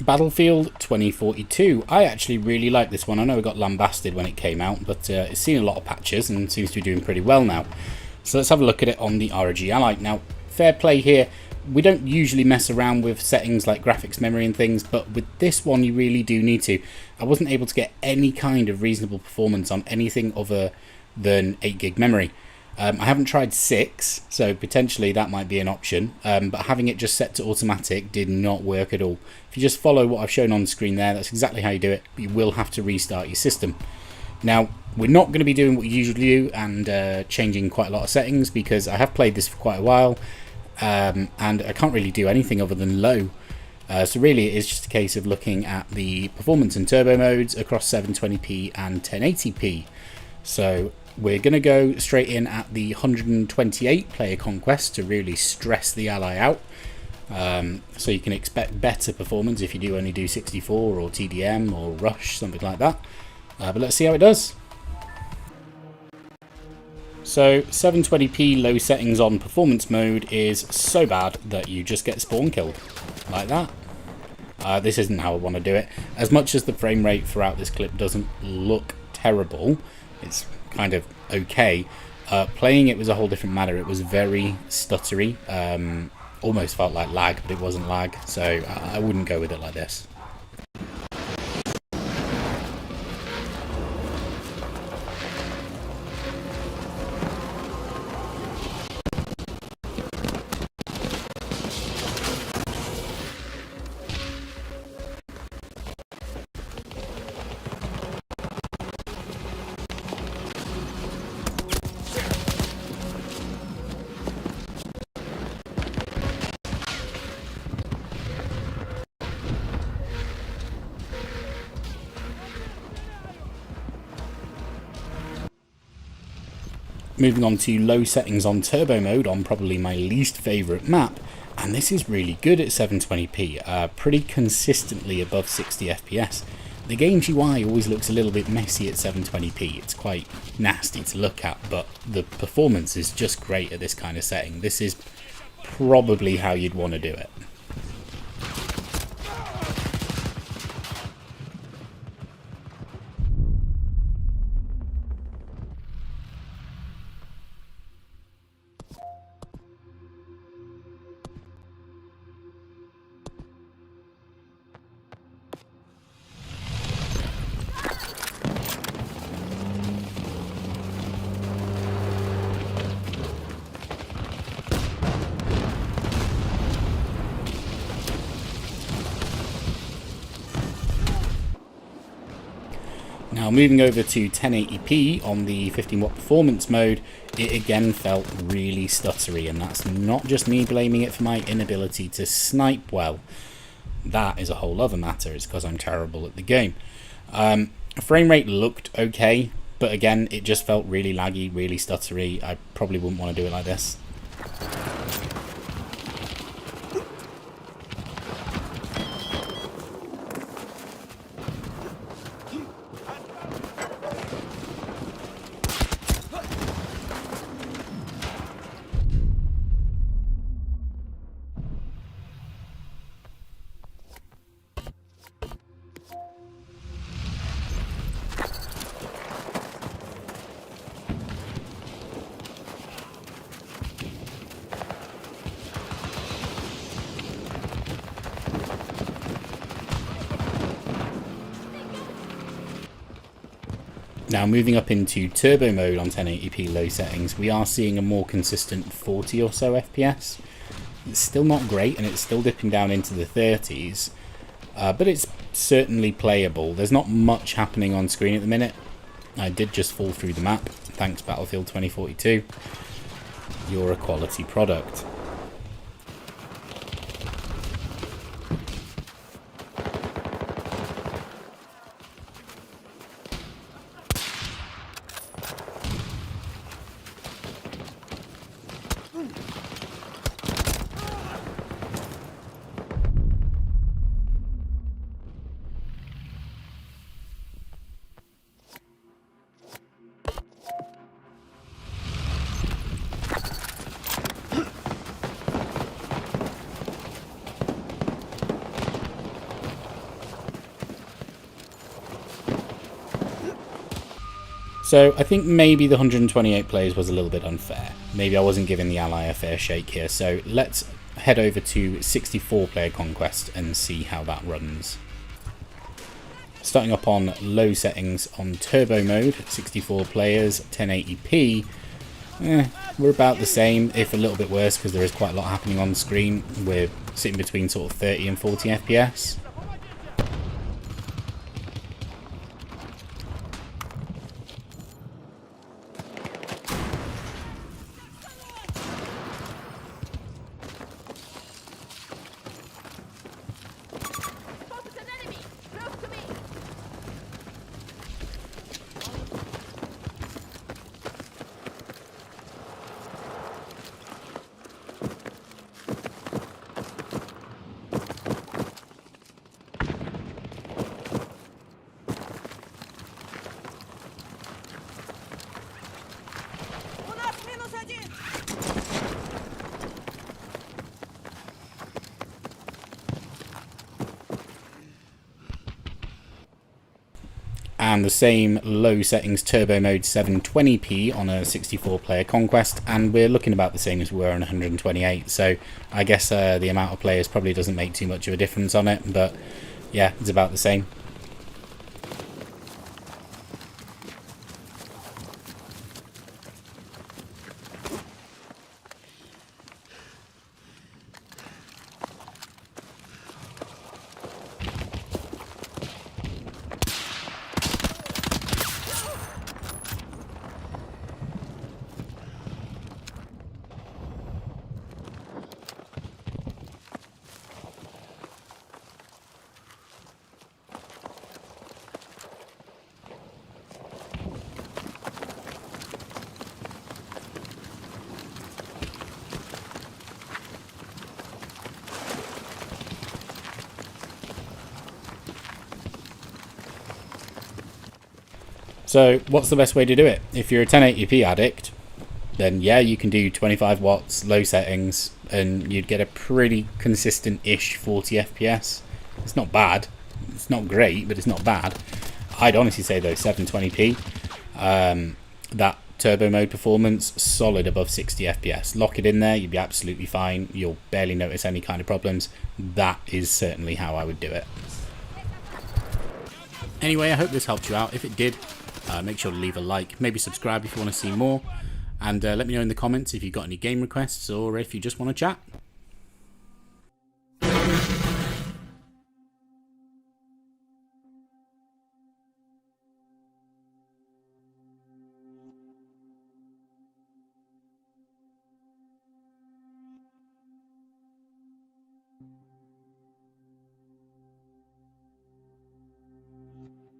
Battlefield 2042. I actually really like this one. I know it got lambasted when it came out, but it's seen a lot of patches and seems to be doing pretty well now. So let's have a look at it on the ROG Ally. Now, fair play here. We don't usually mess around with settings like graphics memory and things, but with this one you really do need to. I wasn't able to get any kind of reasonable performance on anything other than 8 gig memory. I haven't tried 6, so potentially that might be an option, but having it just set to automatic did not work at all. If you just follow what I've shown on the screen there, that's exactly how you do it, but you will have to restart your system. Now, we're not going to be doing what we usually do and changing quite a lot of settings, because I have played this for quite a while, and I can't really do anything other than low. So really it is just a case of looking at the performance and turbo modes across 720p and 1080p. So we're going to go straight in at the 128 player conquest to really stress the Ally out. So you can expect better performance if you do only do 64 or TDM or Rush, something like that. But let's see how it does. So 720p low settings on performance mode is so bad that you just get spawn killed like that. This isn't how I want to do it. As much as the frame rate throughout this clip doesn't look terrible, it's kind of okay. Playing it was a whole different matter. It was very stuttery, almost felt like lag, but it wasn't lag, so I wouldn't go with it like this. Moving on to low settings on turbo mode on probably my least favourite map, and this is really good at 720p, pretty consistently above 60 FPS. The game's UI always looks a little bit messy at 720p, it's quite nasty to look at, but the performance is just great at this kind of setting. This is probably how you'd want to do it. Now moving over to 1080p on the 15 watt performance mode, it again felt really stuttery, and that's not just me blaming it for my inability to snipe well. That is a whole other matter, it's because I'm terrible at the game. Frame rate looked okay, but again it just felt really laggy, really stuttery. I probably wouldn't want to do it like this. Now moving up into turbo mode on 1080p low settings, we are seeing a more consistent 40 or so FPS. It's still not great, and it's still dipping down into the 30s, but it's certainly playable. There's not much happening on screen at the minute. I did just fall through the map. Thanks Battlefield 2042. You're a quality product. So I think maybe the 128 players was a little bit unfair. Maybe I wasn't giving the Ally a fair shake here. So let's head over to 64 player Conquest and see how that runs. Starting up on low settings on turbo mode, 64 players, 1080p. We're about the same, if a little bit worse, because there is quite a lot happening on screen. We're sitting between sort of 30 and 40 FPS. And the same low settings turbo mode 720p on a 64 player Conquest, and we're looking about the same as we were on 128, so I guess the amount of players probably doesn't make too much of a difference on it, but yeah, it's about the same. So what's the best way to do it? If you're a 1080p addict, then yeah, you can do 25 watts, low settings, and you'd get a pretty consistent-ish 40 FPS. It's not bad. It's not great, but it's not bad. I'd honestly say though, 720p, that turbo mode performance, solid above 60 FPS. Lock it in there, you'll be absolutely fine. You'll barely notice any kind of problems. That is certainly how I would do it. Anyway, I hope this helped you out. If it did, make sure to leave a like, maybe subscribe if you want to see more, and let me know in the comments if you've got any game requests or if you just want to chat.